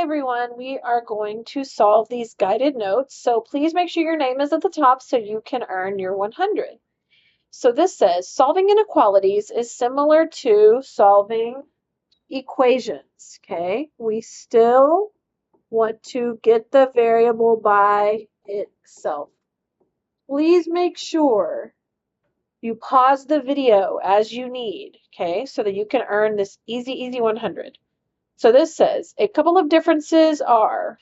everyone, we are going to solve these guided notes. So please make sure your name is at the top so you can earn your 100. So this says solving inequalities is similar to solving equations, okay? We still want to get the variable by itself. Please make sure you pause the video as you need, okay? So that you can earn this easy 100. So this says a couple of differences are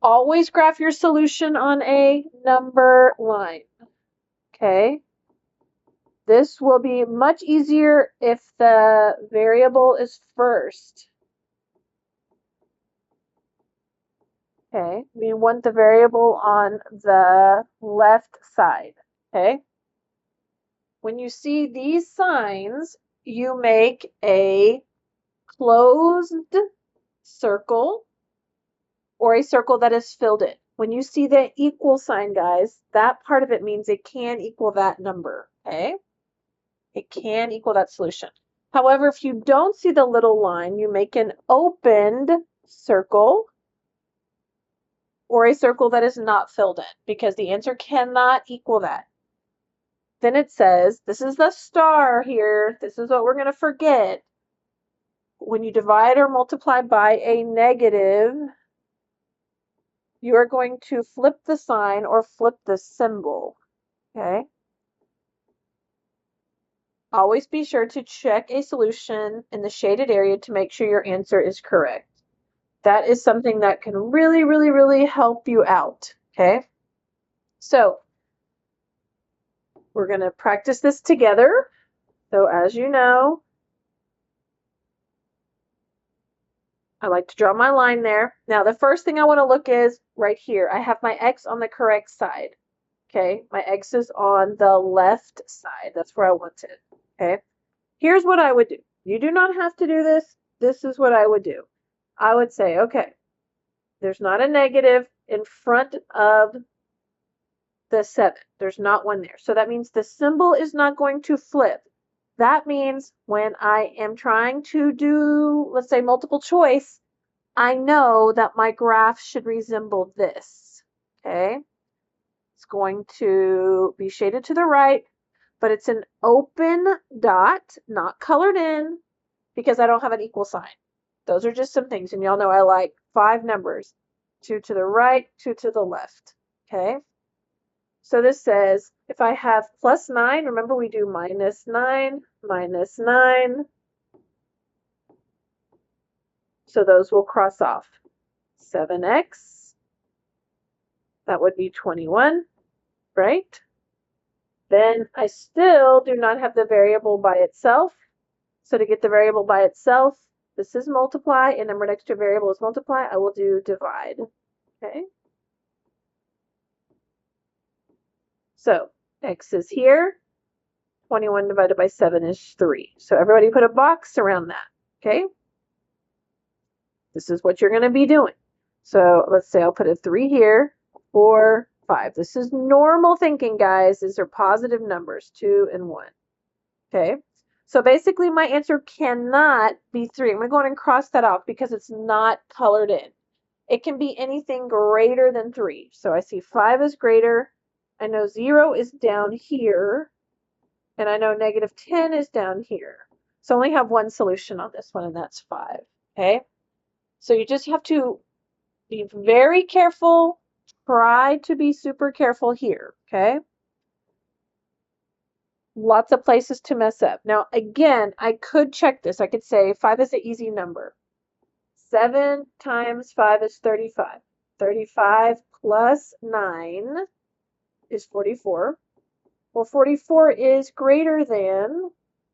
always graph your solution on a number line. Okay. This will be much easier if the variable is first. Okay. We want the variable on the left side. Okay. When you see these signs, you make a closed circle or a circle that is filled in. When you see the equal sign, guys, that part of it means it can equal that number, okay? It can equal that solution. However, if you don't see the little line, you make an opened circle or a circle that is not filled in because the answer cannot equal that. Then it says, this is the star here. This is what we're going to forget. When you divide or multiply by a negative, you are going to flip the sign or flip the symbol, okay? Always be sure to check a solution in the shaded area to make sure your answer is correct. That is something that can really help you out, okay? So, we're going to practice this together. So, as you know, I like to draw my line there. Now, the first thing I want to look is right here. I have my x on the correct side. Okay, my x is on the left side. That's where I want it. Okay, here's what I would do. You do not have to do this. This is what I would do. I would say, okay, there's not a negative in front of the 7. There's not one there. So that means the symbol is not going to flip. That means when I am trying to do, let's say, multiple choice, I know that my graph should resemble this. Okay. It's going to be shaded to the right, but it's an open dot, not colored in, because I don't have an equal sign. Those are just some things, and y'all know I like 5 numbers. 2 to the right, 2 to the left. Okay? So this says, if I have plus 9, remember we do minus 9, minus 9. So those will cross off. 7x, that would be 21, right? Then I still do not have the variable by itself. So to get the variable by itself, this is multiply, and number next to a variable is multiply. I will do divide. Okay. So x is here. 21 divided by 7 is 3. So everybody put a box around that. Okay. This is what you're going to be doing. So let's say I'll put a 3 here, 4, 5. This is normal thinking, guys. These are positive numbers, 2 and 1. Okay. So basically my answer cannot be 3. I'm going to go ahead and cross that off because it's not colored in. It can be anything greater than 3. So I see 5 is greater. I know 0 is down here. And I know negative 10 is down here. So I only have one solution on this one, and that's 5. Okay. So you just have to be very careful. Try to be super careful here. Okay. Lots of places to mess up. Now, again, I could check this. I could say 5 is an easy number. 7 times 5 is 35. 35 plus 9 is 44. Well, 44 is greater than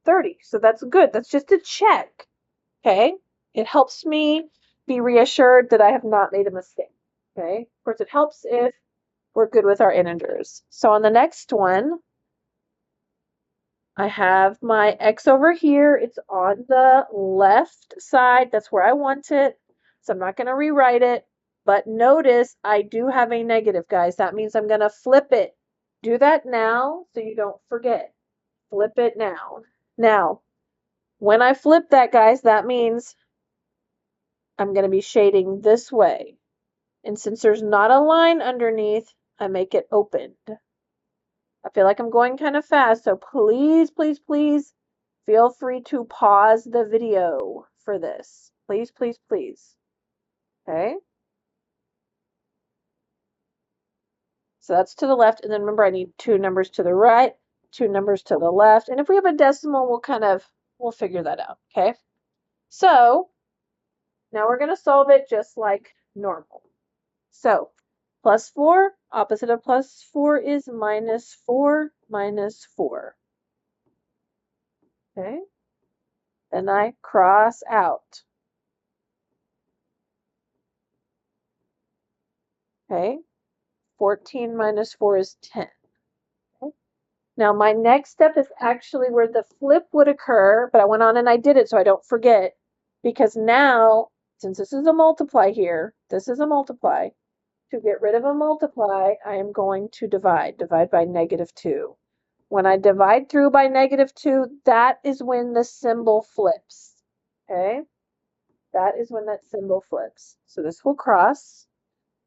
30. So that's good. That's just a check. Okay. It helps me be reassured that I have not made a mistake. Okay. Of course, it helps if we're good with our integers. So on the next one, I have my x over here. It's on the left side. That's where I want it. So I'm not going to rewrite it. But notice I do have a negative, guys. That means I'm going to flip it. Do that now so you don't forget. Flip it now. Now, when I flip that, guys, that means I'm going to be shading this way. And since there's not a line underneath, I make it opened. I feel like I'm going kind of fast, so please, please, please feel free to pause the video for this. Please, please, please. Okay? So that's to the left, and then remember I need 2 numbers to the right, 2 numbers to the left, and if we have a decimal, we'll figure that out, okay? So now we're going to solve it just like normal. So plus 4, opposite of plus 4 is minus 4 minus 4. Okay? Then I cross out. Okay? 14 minus 4 is 10. Okay? Now my next step is actually where the flip would occur, but I went on and I did it so I don't forget, because now, since this is a multiply here, this is a multiply. To get rid of a multiply, I am going to divide by negative 2. When I divide through by negative 2, that is when the symbol flips. Okay? That is when that symbol flips. So this will cross.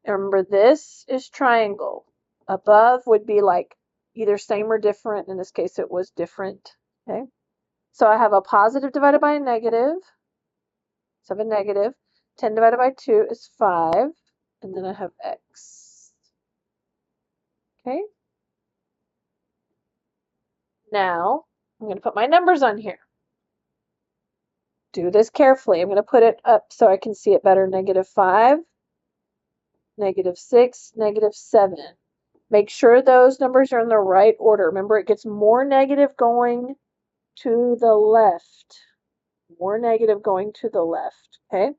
And remember, this is triangle. Above would be like either same or different. In this case, it was different. Okay? So I have a positive divided by a negative. So I have a negative. 10 divided by 2 is 5. And then I have x. Okay? Now, I'm going to put my numbers on here. Do this carefully. I'm going to put it up so I can see it better. Negative 5, negative 6, negative 7. Make sure those numbers are in the right order. Remember, it gets more negative going to the left. More negative going to the left. Okay?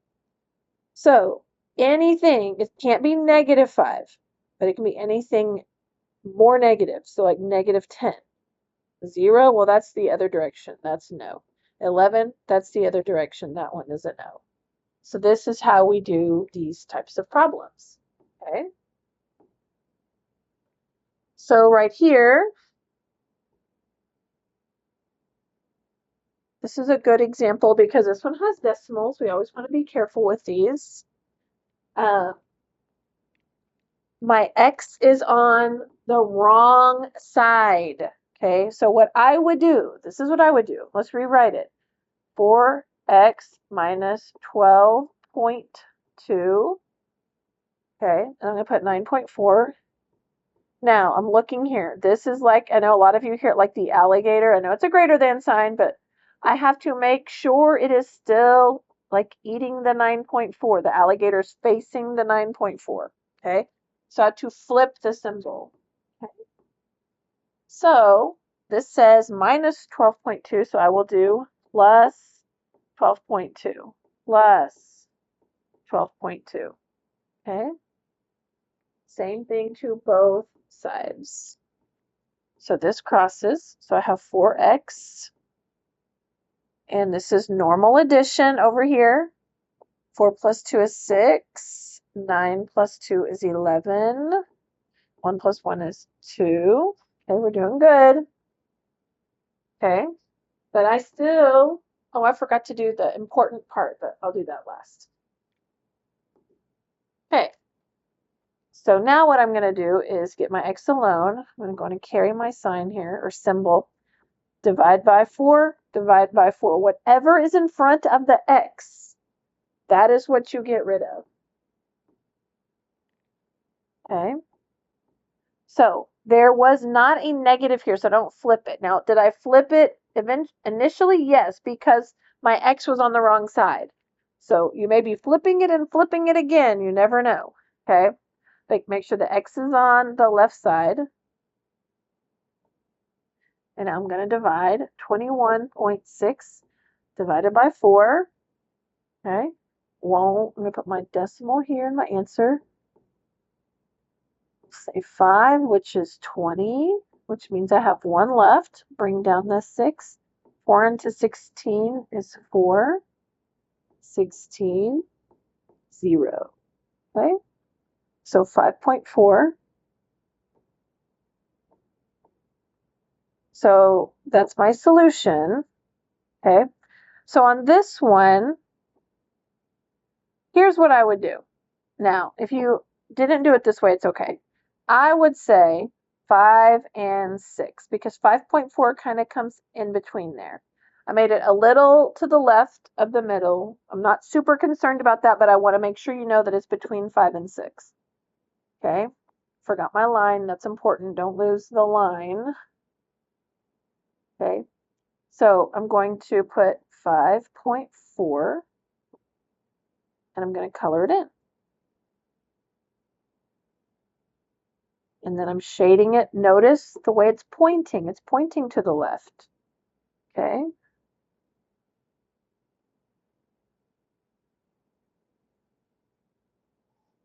So, anything, it can't be negative 5, but it can be anything more negative. So, like negative 10. 0, well, that's the other direction. That's no. 11, that's the other direction. That one is a no. So this is how we do these types of problems. Okay. So right here, this is a good example because this one has decimals. We always want to be careful with these. My x is on the wrong side. Okay, so what I would do, this is what I would do. Let's rewrite it. 4x minus 12.2. Okay, and I'm going to put 9.4. Now, I'm looking here. This is like, I know a lot of you hear it like the alligator. I know it's a greater than sign, but I have to make sure it is still like eating the 9.4. The alligator's facing the 9.4. Okay, so I have to flip the symbol. Okay. So this says minus 12.2, so I will do plus 12.2 plus 12.2. Okay. Same thing to both sides. So this crosses, so I have 4x, and this is normal addition over here. 4 plus 2 is 6, 9 plus 2 is 11, 1 plus 1 is 2. Okay, we're doing good. Okay, but I still, oh, I forgot to do the important part, but I'll do that last. Okay, so now what I'm going to do is get my x alone. I'm going to carry my sign here, or symbol. Divide by 4, divide by 4. Whatever is in front of the x, that is what you get rid of. Okay? So there was not a negative here, so don't flip it. Now, did I flip it initially? Yes, because my x was on the wrong side. So you may be flipping it and flipping it again. You never know. Okay? Make sure the x is on the left side. And I'm going to divide 21.6 divided by 4. Okay? I'm going to put my decimal here in my answer. Say 5, which is 20, which means I have 1 left. Bring down the 6. 4 into 16 is 4. 16, 0. Okay? So 5.4. So that's my solution. Okay? So on this one, here's what I would do. Now, if you didn't do it this way, it's okay. I would say 5 and 6 because 5.4 kind of comes in between there. I made it a little to the left of the middle. I'm not super concerned about that, but I want to make sure you know that it's between 5 and 6. Okay, forgot my line. That's important. Don't lose the line. Okay, so I'm going to put 5.4 and I'm going to color it in. And then I'm shading it. Notice the way it's pointing. It's pointing to the left. Okay.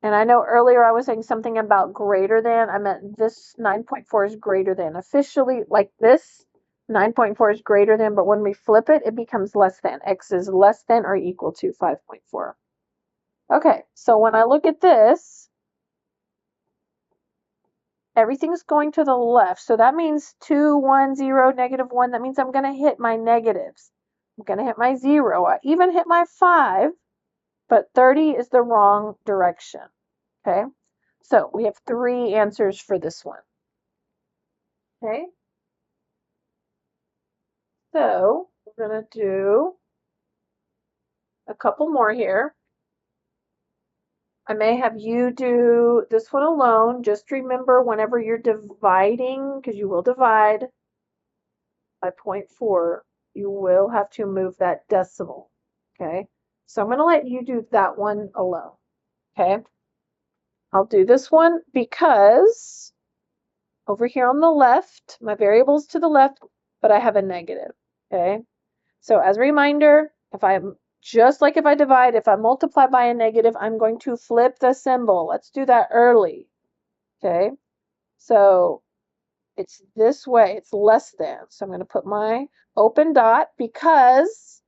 And I know earlier I was saying something about greater than. I meant this 9.4 is greater than. Officially, like this, 9.4 is greater than, but when we flip it, it becomes less than. X is less than or equal to 5.4. Okay, so when I look at this, everything's going to the left. So that means 2, 1, 0, -1. That means I'm going to hit my negatives. I'm going to hit my 0. I even hit my 5, but 30 is the wrong direction. Okay, so we have 3 answers for this one. Okay, so we're going to do a couple more here. I may have you do this one alone. Just remember whenever you're dividing, because you will divide by 0.4, you will have to move that decimal. Okay, so I'm going to let you do that one alone. Okay, I'll do this one because over here on the left, my variable's to the left, but I have a negative. Okay, so as a reminder, if I'm just like if I divide, if I multiply by a negative, I'm going to flip the symbol. Let's do that early. Okay, so it's this way, it's less than. So I'm going to put my open dot because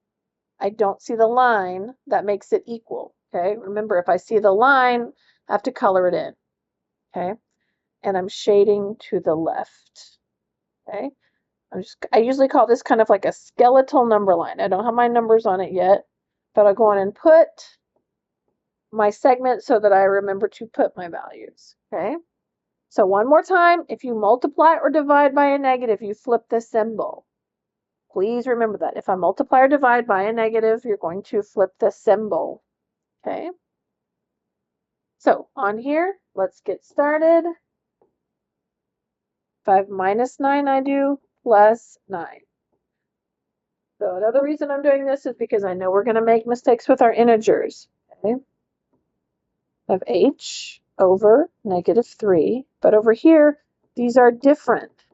I don't see the line that makes it equal. Okay, remember if I see the line, I have to color it in. Okay, and I'm shading to the left. Okay, I usually call this kind of like a skeletal number line. I don't have my numbers on it yet, but I'll go on and put my segment so that I remember to put my values. Okay, so one more time, if you multiply or divide by a negative, you flip the symbol. Please remember that. If I multiply or divide by a negative, you're going to flip the symbol. Okay, so on here, let's get started. 5 minus 9 I do, plus 9. So another reason I'm doing this is because I know we're going to make mistakes with our integers. Okay, I have h over -3, but over here, these are different.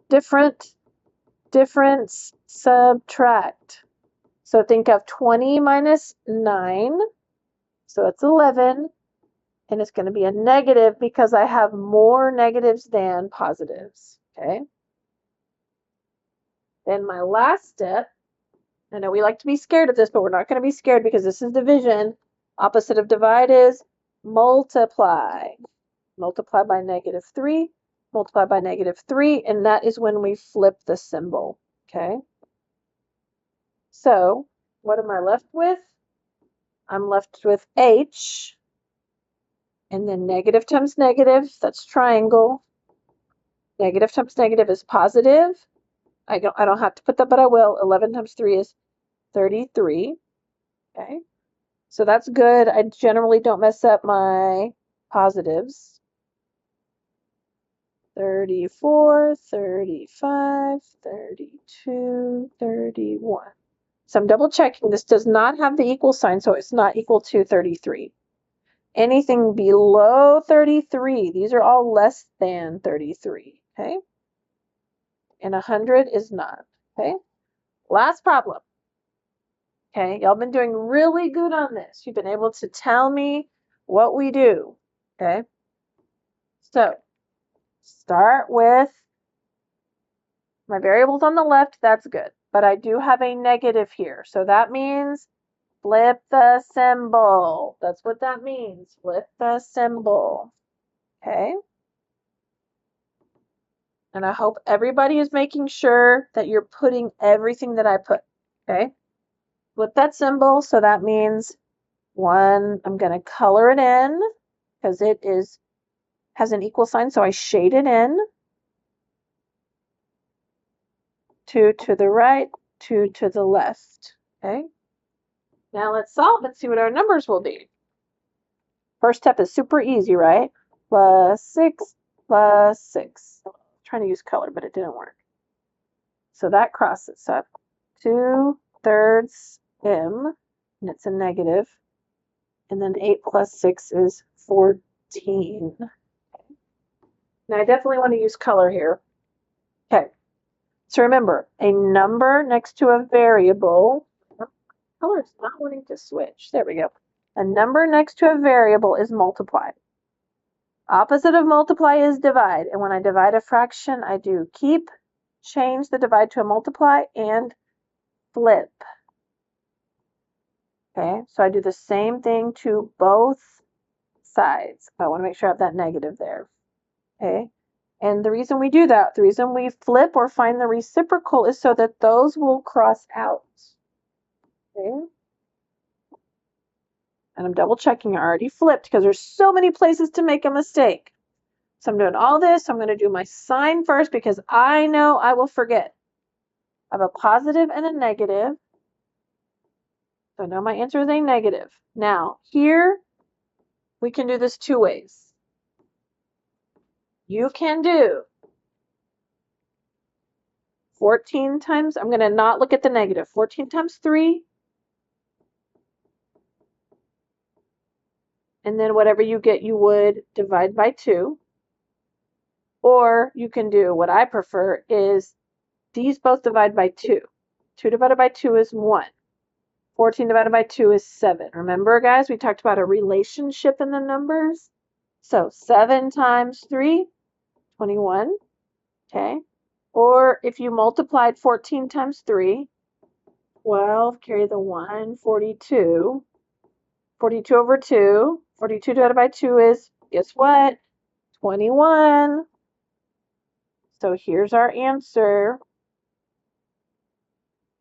Difference, subtract. So think of 20 minus 9, so that's 11, and it's going to be a negative because I have more negatives than positives. Okay. Then my last step, I know we like to be scared of this, but we're not going to be scared because this is division. Opposite of divide is multiply. Multiply by -3, multiply by -3, and that is when we flip the symbol. Okay. So what am I left with? I'm left with h, and then negative times negative, that's triangle. Negative times negative is positive. I don't have to put that, but I will. 11 times 3 is 33. Okay, so that's good. I generally don't mess up my positives. 34, 35, 32, 31. So I'm double checking. This does not have the equal sign, so it's not equal to 33. Anything below 33, these are all less than 33, okay? And 100 is not, okay? Last problem. Okay, y'all been doing really good on this. You've been able to tell me what we do, okay? So, start with my variables on the left, that's good. But I do have a negative here, so that means flip the symbol. That's what that means, flip the symbol, okay? And I hope everybody is making sure that you're putting everything that I put, okay? Flip that symbol, so that means 1, I'm going to color it in because it has an equal sign, so I shade it in. 2 to the right, 2 to the left. Okay. Now let's solve and see what our numbers will be. First step is super easy, right? Plus 6 plus 6. I'm trying to use color, but it didn't work. So that crosses up. 2/3 m, and it's a negative. And then 8 plus 6 is 14. Now I definitely want to use color here. Okay. So remember, a number next to a variable, color's not wanting to switch. There we go. A number next to a variable is multiply. Opposite of multiply is divide. And when I divide a fraction, I do keep, change the divide to a multiply, and flip. Okay, so I do the same thing to both sides. I want to make sure I have that negative there. Okay, and the reason we do that, the reason we flip or find the reciprocal is so that those will cross out. Okay. And I'm double checking, I already flipped because there's so many places to make a mistake. So I'm doing all this. I'm going to do my sign first because I know I will forget. I have a positive and a negative. So I know my answer is a negative. Now, here, we can do this 2 ways. You can do 14 times, I'm going to not look at the negative, 14 times 3. And then whatever you get, you would divide by 2. Or you can do, what I prefer is these both divide by 2. 2 divided by 2 is 1. 14 divided by 2 is 7. Remember, guys, we talked about a relationship in the numbers. So 7 times 3, 21. Okay. Or if you multiplied 14 times 3, 12, carry the 1, 42. 42 over 2. 42 divided by 2 is, guess what? 21. So here's our answer.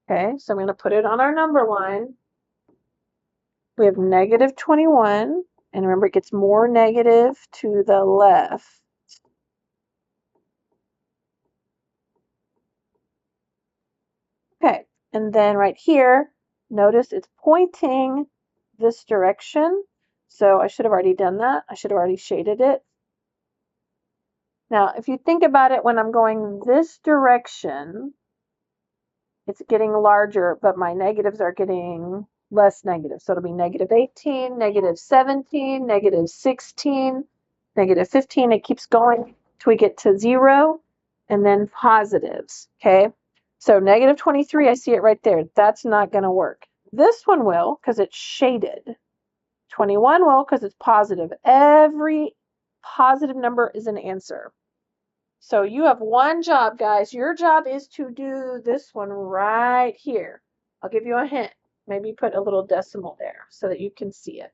Okay, so I'm going to put it on our number line. We have negative 21. And remember, it gets more negative to the left. Okay, and then right here, notice it's pointing this direction. So I should have already done that. I should have already shaded it. Now, if you think about it, when I'm going this direction, it's getting larger, but my negatives are getting less negative. So it'll be negative 18, negative 17, negative 16, negative 15. It keeps going till we get to 0, and then positives, okay? So negative 23, I see it right there. That's not going to work. This one will, because it's shaded. 21 will, because it's positive. Every positive number is an answer. So you have one job, guys. Your job is to do this one right here. I'll give you a hint. Maybe put a little decimal there so that you can see it.